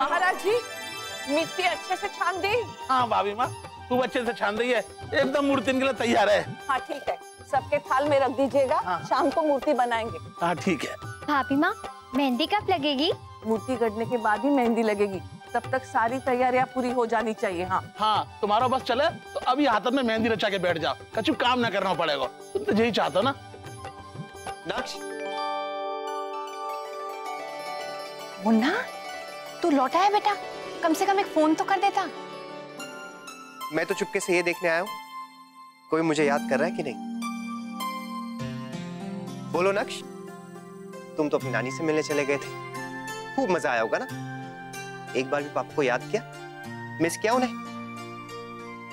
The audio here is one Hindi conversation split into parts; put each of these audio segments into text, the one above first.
महाराज जी, मिट्टी अच्छे से छान दी? हाँ भाभी माँ, तू अच्छे से छान दी है, एकदम मूर्ति के लिए तैयार है। हाँ ठीक है, सबके थाल में रख दीजिएगा। हाँ। शाम को मूर्ति बनाएंगे। हाँ ठीक है। भाभी माँ, मेहंदी कब लगेगी? मूर्ति गढ़ने के बाद ही मेहंदी लगेगी, तब तक सारी तैयारियां पूरी हो जानी चाहिए। हाँ हाँ, तुम्हारा बस चले तो अभी हाथ में मेहंदी रचा के बैठ जाओ, कछु काम ना करना पड़ेगा। तुम तो यही चाहते हो ना। नक्श, मुन्ना, तू लौटा है बेटा? कम से कम एक फोन तो कर देता। मैं तो चुपके से ये देखने आया हूँ, कोई मुझे याद कर रहा है कि नहीं। बोलो नक्श, तुम तो अपनी नानी से मिलने चले गए थे, खूब मजा आया होगा ना? एक बार भी पापा को याद किया, मिस किया उन्हें?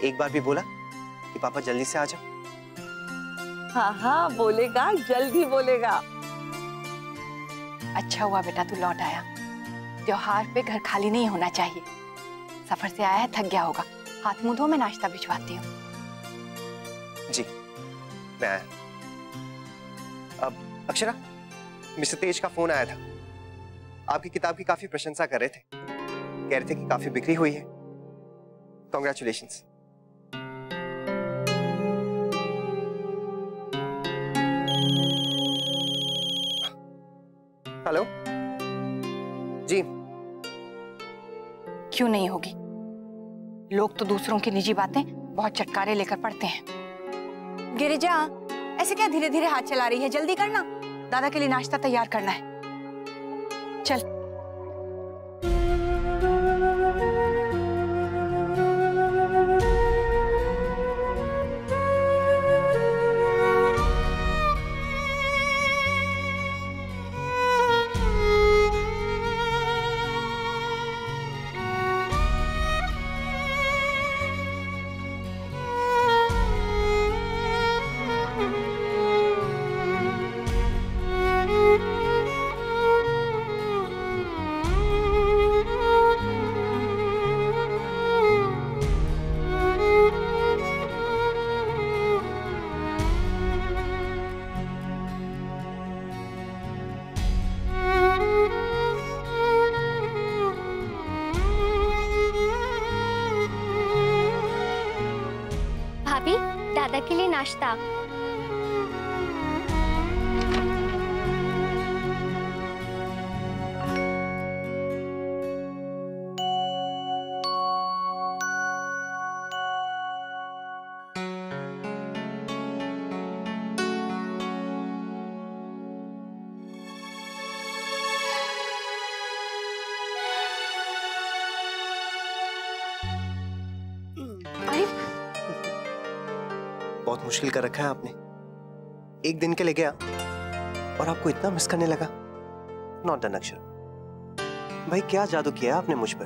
एक बार भी बोला कि पापा जल्दी से आ जाओ? हाँ हाँ बोलेगा, जल्दी बोलेगा। अच्छा हुआ बेटा तू लौट आया। त्योहार पे घर खाली नहीं होना चाहिए। सफर से आया है, थक गया होगा। हाथ मुंह धो, मैं नाश्ता भिजवाती हूँ। जी मैं आया। अब अक्षरा, मिस्टर तेज का फोन आया था, आपकी किताब की काफी प्रशंसा कर रहे थे, कह रहे थे कि काफी बिक्री हुई है। कॉन्ग्रेचुलेशंस। हेलो जी। क्यों नहीं होगी? लोग तो दूसरों की निजी बातें बहुत चटकारे लेकर पढ़ते हैं। गिरिजा, ऐसे क्या धीरे धीरे हाथ चला रही है? जल्दी करना, दादा के लिए नाश्ता तैयार करना है। चल। भाभी, दादा के लिए नाश्ता। अरे बहुत मुश्किल कर रखा है आपने। एक दिन के लिए गया और आपको इतना मिस करने लगा। नॉट डन अक्षर। भाई क्या जादू किया है आपने मुझ पर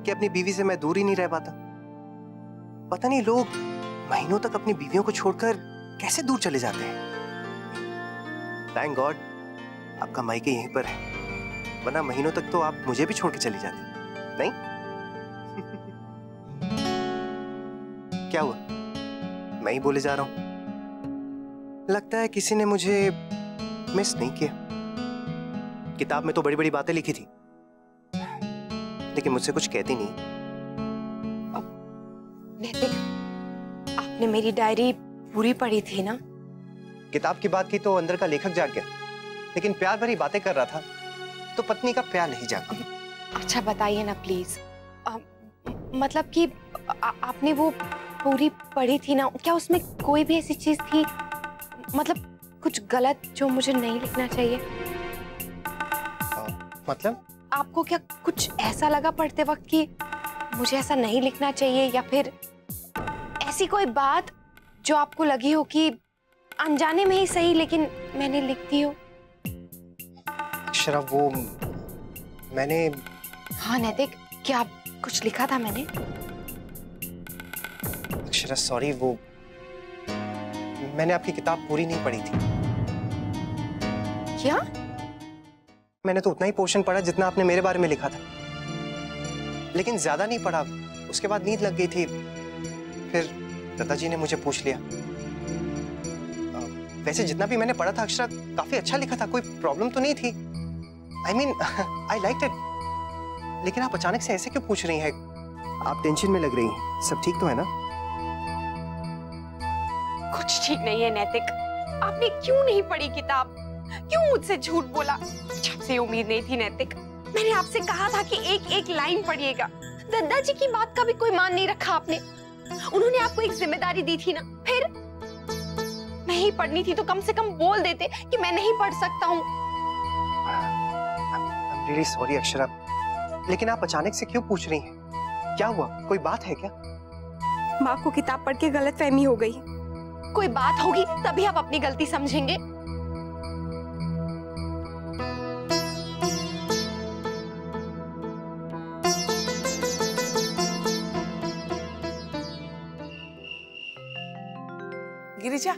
कि अपनी बीवी से मैं दूर ही नहीं रह पाता। पता नहीं लोग महीनों तक अपनी बीवियों को छोड़कर कैसे दूर चले जाते हैं। थैंक गॉड आपका मायके यहीं पर है, वरना महीनों तक तो आप मुझे भी छोड़ के चली जाती। नहीं? क्या हुआ? मैं ही बोले जा रहा हूं। लगता है किसी ने मुझे मिस नहीं किया। किताब में तो बड़ी बड़ी बातें लिखी थी, लेकिन मुझसे कुछ कहती नहीं। नैतिक, आपने मेरी डायरी पूरी पढ़ी थी ना? किताब की बात की तो अंदर का लेखक जाग गया, लेकिन प्यार भरी बातें कर रहा था तो पत्नी का प्यार नहीं जागा। अच्छा बताइए ना प्लीज। मतलब कि आपने वो पूरी पढ़ी थी ना, क्या उसमें कोई भी ऐसी चीज थी, मतलब कुछ गलत जो मुझे नहीं लिखना चाहिए? मतलब आपको क्या कुछ ऐसा लगा पढ़ते वक्त कि मुझे ऐसा नहीं लिखना चाहिए, या फिर ऐसी कोई बात जो आपको लगी हो कि अनजाने में ही सही लेकिन मैंने लिख दी हो? अक्षरा, वो मैंने। हाँ नैतिक, क्या कुछ लिखा था मैंने? अक्षरा सॉरी, वो मैंने आपकी किताब पूरी नहीं पढ़ी थी। क्या? मैंने तो उतना ही पोर्शन पढ़ा जितना आपने मेरे बारे में लिखा था, लेकिन ज्यादा नहीं पढ़ा। उसके बाद नींद लग गई थी, फिर दादाजी ने मुझे पूछ लिया। वैसे जितना भी मैंने पढ़ा था अक्षरा, काफी अच्छा लिखा था, कोई प्रॉब्लम तो नहीं थी। I mean I liked it. लेकिन आप अचानक से ऐसे क्यों पूछ रही हैं? आप टेंशन में लग रही हैं। सब ठीक तो है ना? कुछ ठीक नहीं है नैतिक। आपने क्यों नहीं पढ़ी किताब? क्यों मुझसे झूठ बोला? मुझे आपसे उम्मीद नहीं थी नैतिक। मैंने आपसे कहा था कि एक एक लाइन पढ़िएगा। दादाजी की बात का भी कोई मान नहीं रखा आपने। उन्होंने आपको एक जिम्मेदारी दी थी ना, फिर नहीं पढ़नी थी तो कम से कम बोल देते कि मैं नहीं पढ़ सकता हूँ। I'm really sorry अक्षरा, लेकिन आप अचानक से क्यों पूछ रही हैं? क्या हुआ? कोई बात है क्या? माँ को किताब पढ़ के गलतफहमी हो गई। कोई बात होगी तभी आप अपनी गलती समझेंगे। गिरिजा,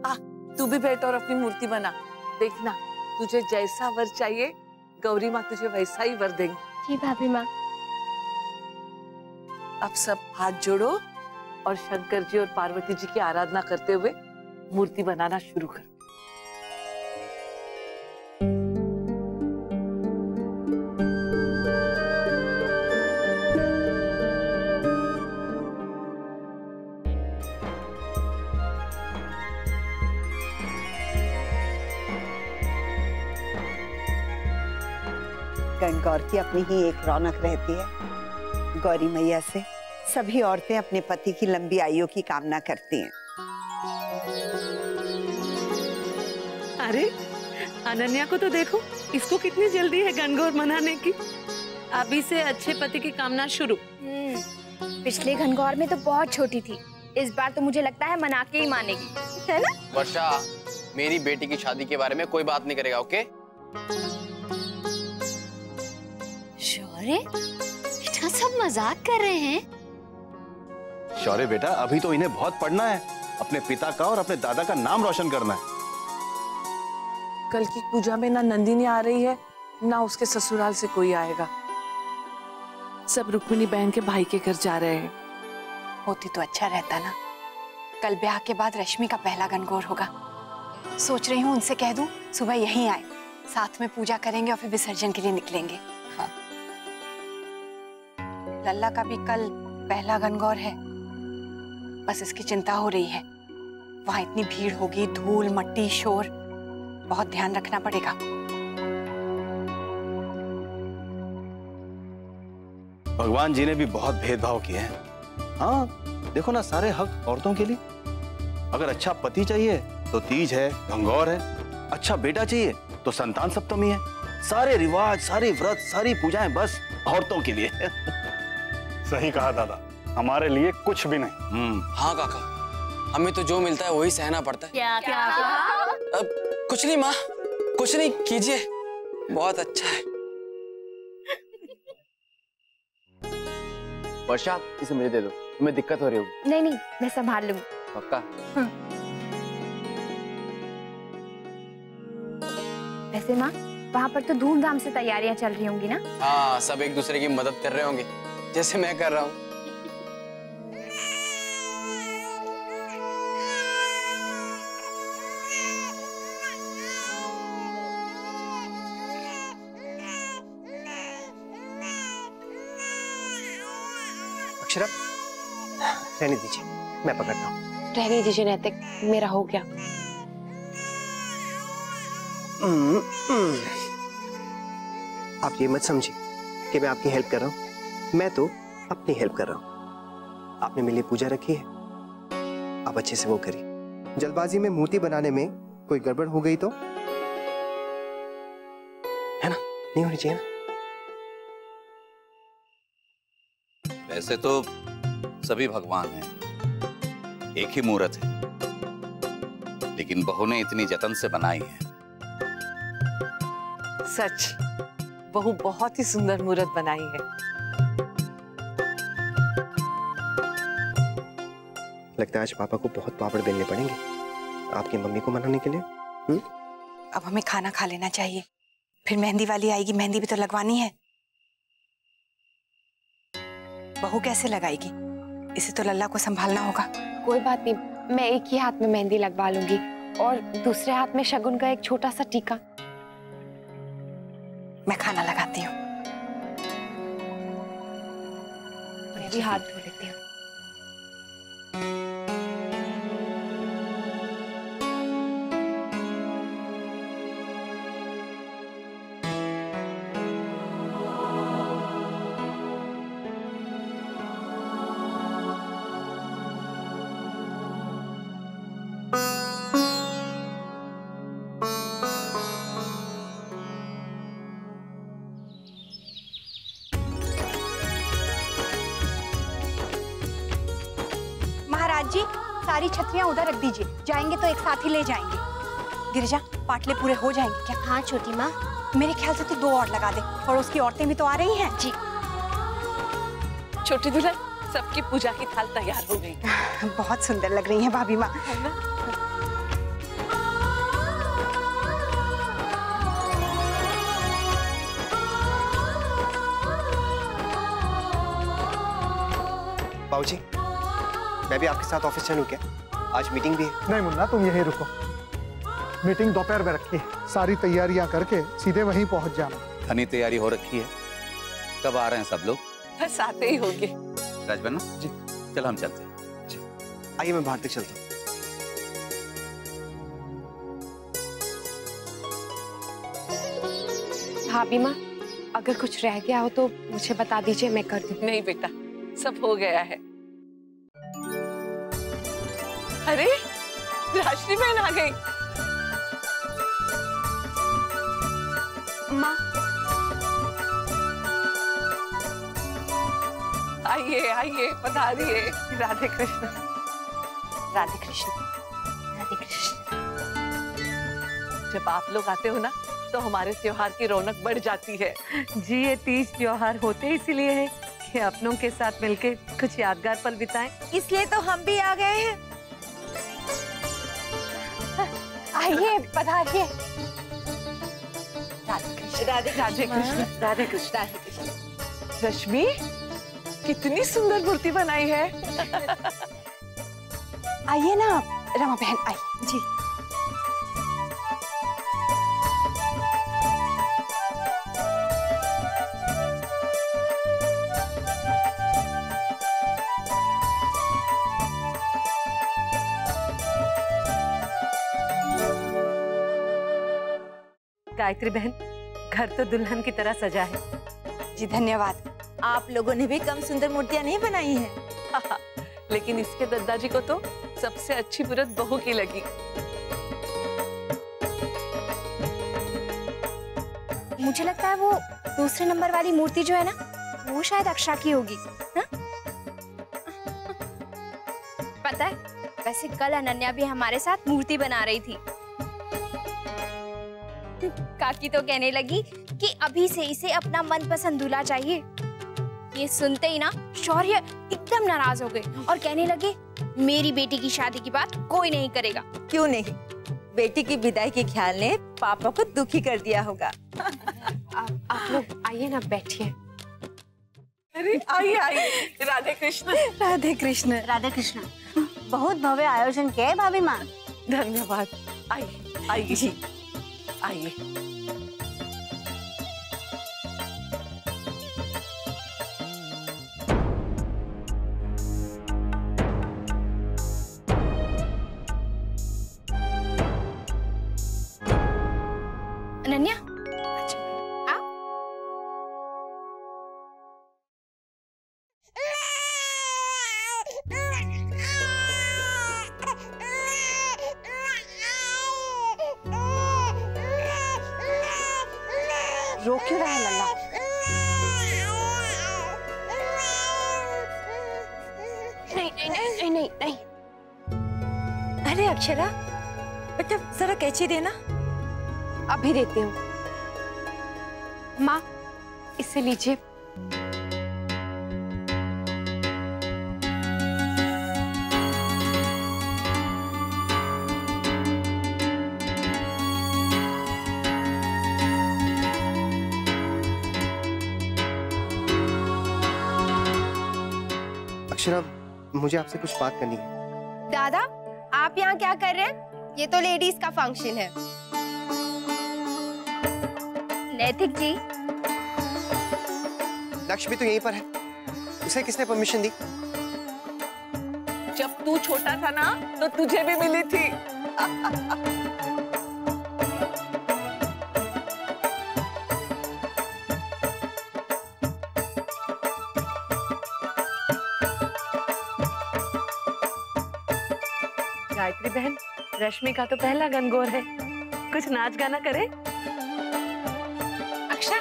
आ तू भी बैठ और अपनी मूर्ति बना। देखना, तुझे जैसा वर चाहिए गौरी माँ तुझे वैसा ही वर देंगी। जी भाभी माँ। अब सब हाथ जोड़ो और शंकर जी और पार्वती जी की आराधना करते हुए मूर्ति बनाना शुरू कर। गणगौर की अपनी ही एक रौनक रहती है। गौरी मैया से सभी औरतें अपने पति की लंबी आयु की कामना करती हैं। अरे अनन्या को तो देखो, इसको कितनी जल्दी है गणगौर मनाने की। अभी से अच्छे पति की कामना शुरू। पिछले घनघोर में तो बहुत छोटी थी, इस बार तो मुझे लगता है मना के ही मानेगी, है ना? वर्षा, मेरी बेटी की शादी के बारे में कोई बात नहीं करेगा, ओके? शौर्य, बेटा सब मजाक कर रहे हैं। शौर्य बेटा, अभी तो इन्हें बहुत पढ़ना है, अपने पिता का और अपने दादा का नाम रोशन करना है। कल की पूजा में ना नंदिनी आ रही है, ना उसके ससुराल से कोई आएगा। सब रुक्मिणी बहन के भाई के घर जा रहे हैं। होती तो अच्छा रहता ना। कल ब्याह के बाद रश्मि का पहला गणगौर होगा। सोच रही हूँ उनसे कह दूं सुबह यहीं आए, साथ में पूजा करेंगे और फिर विसर्जन के लिए निकलेंगे। हाँ। लल्ला का भी कल पहला गणगौर है, बस इसकी चिंता हो रही है। वहां इतनी भीड़ होगी, धूल मट्टी शोर, बहुत ध्यान रखना पड़ेगा। भगवान जी ने भी बहुत भेदभाव किए हैं। हाँ देखो ना, सारे हक औरतों के लिए। अगर अच्छा पति चाहिए तो तीज है, गणगौर है। अच्छा बेटा चाहिए तो संतान सप्तमी है। सारे रिवाज, सारे व्रत, सारी पूजाएं बस औरतों के लिए। सही कहा दादा, हमारे लिए कुछ भी नहीं। हाँ काका, हमें तो जो मिलता है वही सहना पड़ता है। क्या कहा? अब कुछ नहीं माँ, कुछ नहीं, कीजिए, बहुत अच्छा है। वर्षा, इसे मुझे दे दो, तुम्हें दिक्कत हो रही होगी। नहीं नहीं, मैं संभाल लूंगी। पक्का? वैसे माँ, वहाँ पर तो धूमधाम से तैयारियां चल रही होंगी ना? हाँ, सब एक दूसरे की मदद कर रहे होंगे, जैसे मैं कर रहा हूँ। अक्षरा, रहने दीजिए, मैं पकड़ता हूँ। रहने दीजिए नैतिक, मेरा हो गया। आप ये मत समझिए कि मैं आपकी हेल्प कर रहा हूँ, मैं तो अपनी हेल्प कर रहा हूँ। आपने मेरे लिए पूजा रखी है, आप अच्छे से वो करिए। जल्दबाजी में मूर्ति बनाने में कोई गड़बड़ हो गई तो, है ना? नहीं होनी चाहिए ना? वैसे तो सभी भगवान हैं, एक ही मूर्त है, लेकिन बहू ने इतनी जतन से बनाई है। सच, बहू बहुत ही सुंदर मूर्त बनाई है। लगता है आज पापा को बहुत पापड़ बेलने पड़ेंगे आपकी मम्मी को मनाने के लिए। अब हमें खाना खा लेना चाहिए, फिर मेहंदी वाली आएगी, मेहंदी भी तो लगवानी है। बहू कैसे लगाएगी? इसे तो लल्ला को संभालना होगा। कोई बात नहीं, मैं एक ही हाथ में मेहंदी लगवा लूंगी और दूसरे हाथ में शगुन का एक छोटा सा टीका। मैं खाना लगाती हूँ। मैं भी हाथ धो लेती हूँ। महाराज जी, सारी छतरियां उधर रख दीजिए, जाएंगे तो एक साथ ही ले जाएंगे। गिरिजा, पाटले पूरे हो जाएंगे क्या? हाँ छोटी माँ। मेरे ख्याल से तो 2 और लगा दे, पड़ोस की औरतें भी तो आ रही हैं। जी। छोटी दुल्हन, सबकी पूजा की थाल तैयार हो गई। बहुत सुंदर लग रही हैं भाभी माँ। बाबूजी, मैं भी आपके साथ ऑफिस चलूं क्या? आज मीटिंग भी है। नहीं मुन्ना, तुम यहीं रुको। मीटिंग दोपहर में रखी है, सारी तैयारियां करके सीधे वहीं पहुंच जाना। घनी तैयारी हो रखी है। कब आ रहे हैं सब लोग? बस आते ही होंगे। राजबन्ना जी, चलो हम चलते हैं। जी, आइए मैं बाहर तक चलता हूँ। भाभी माँ, अगर कुछ रह गया हो तो मुझे बता दीजिए, मैं कर दूँ। नहीं बेटा, सब हो गया है। अरे राशि बहन आ गई। माँ, आइए आइए, पधारिए। राधे कृष्ण। राधे कृष्ण। राधे कृष्ण। जब आप लोग आते हो ना तो हमारे त्योहार की रौनक बढ़ जाती है। जी, ये तीज त्योहार होते इसलिए है कि अपनों के साथ मिलके कुछ यादगार पल बिताएं। इसलिए तो हम भी आ गए हैं। आइए, पधारिए। राधे कृष्ण। राधे राधे कृष्ण। राधे कृष्ण। राधे कृष्ण। रश्मि, कितनी सुंदर मूर्ति बनाई है। आइए ना रमा बहन, आइए। जी। गायत्री बहन, घर तो दुल्हन की तरह सजा है। जी धन्यवाद। आप लोगों ने भी कम सुंदर मूर्तियां नहीं बनाई हैं। लेकिन इसके दादाजी को तो सबसे अच्छी मूर्त बहू की लगी। मुझे लगता है वो दूसरे नंबर वाली मूर्ति जो है ना, वो शायद अक्षा की होगी। हा? पता है, वैसे कल अनन्या भी हमारे साथ मूर्ति बना रही थी। काकी तो कहने लगी कि अभी से इसे अपना मनपसंद दूल्हा चाहिए। ये सुनते ही ना शौर्य एकदम नाराज हो गए और कहने लगे, मेरी बेटी की शादी की बात कोई नहीं करेगा। क्यों नहीं? बेटी की विदाई के ख्याल ने पापा को दुखी कर दिया होगा। आप लोग आइए ना, बैठिए। अरे आइए आइए। राधे कृष्ण। राधे कृष्ण। राधे कृष्ण। बहुत भव्य आयोजन किया है भाभी माँ। धन्यवाद। आइए आइए जी, आइए। अनन्या, आओ। रो क्यों रहा है लल्ला? नहीं नहीं नहीं नहीं नहीं। अरे अक्षरा, बेटा जरा कैंची देना। अभी देती हूँ। माँ, इसे लीजिए। अक्षरा, मुझे आपसे कुछ बात करनी है। दादा, आप यहाँ क्या कर रहे हैं? ये तो लेडीज का फंक्शन है। नैतिक जी। लक्ष्मी तो यहीं पर है, उसे किसने परमिशन दी? जब तू छोटा था ना तो तुझे भी मिली थी। गायत्री बहन, रश्मि का तो पहला गणगौर है, कुछ नाच गाना करे? अक्षा,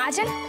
आजल।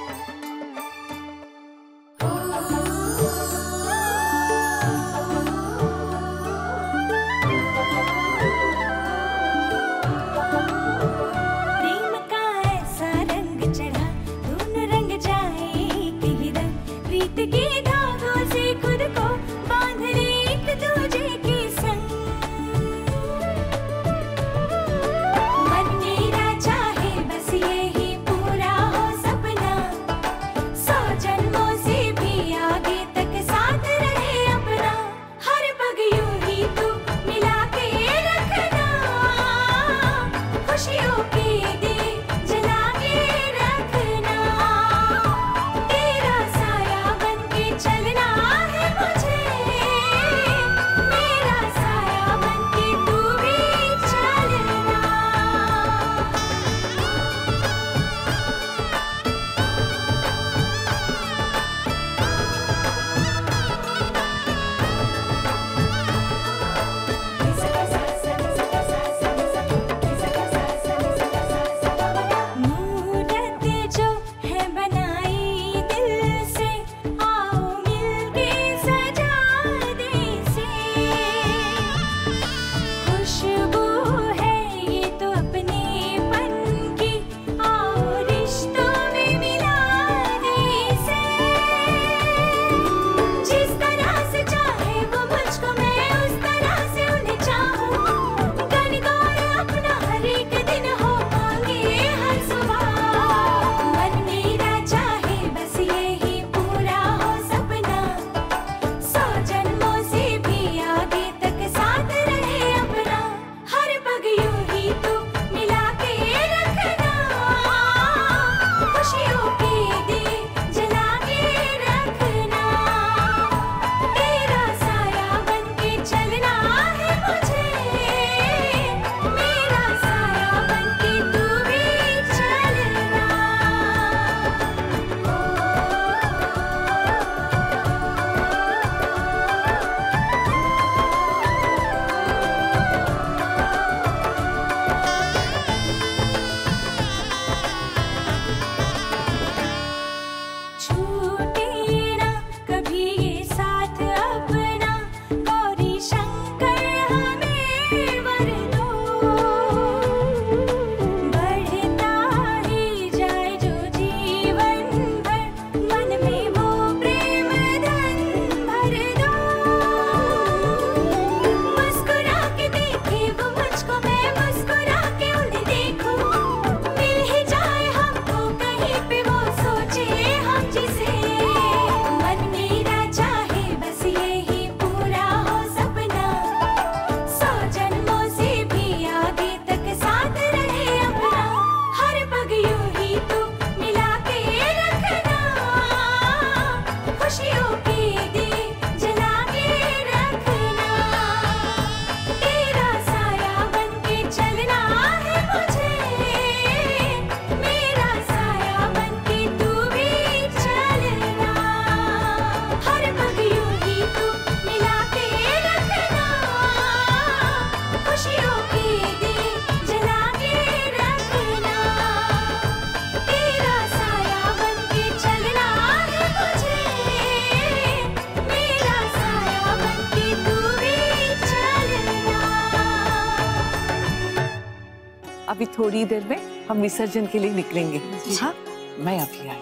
अभी थोड़ी देर में हम विसर्जन के लिए निकलेंगे। हाँ, मैं अभी आई।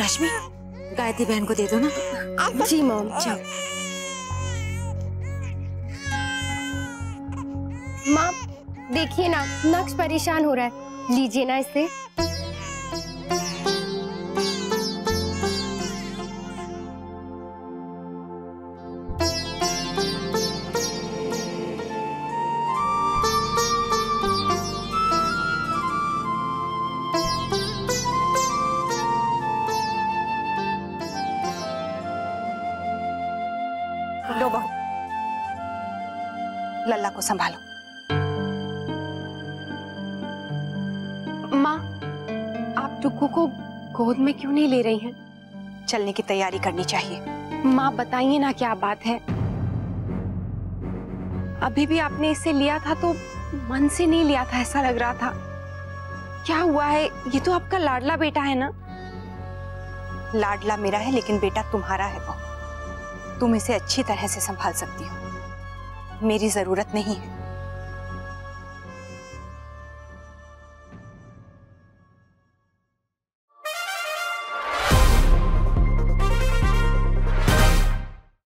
रश्मि, गायत्री बहन को दे दो ना। जी मॉम। माँ देखिए ना, नक्श परेशान हो रहा है, लीजिए ना इसे। लल्ला को संभालो। माँ, आप टुक्कू को गोद में क्यों नहीं ले रही हैं? चलने की तैयारी करनी चाहिए। माँ बताइए ना क्या बात है। अभी भी आपने इसे लिया था तो मन से नहीं लिया था, ऐसा लग रहा था। क्या हुआ है? ये तो आपका लाडला बेटा है ना? लाडला मेरा है लेकिन बेटा तुम्हारा है। तुम इसे अच्छी तरह से संभाल सकती हो, मेरी जरूरत नहीं है।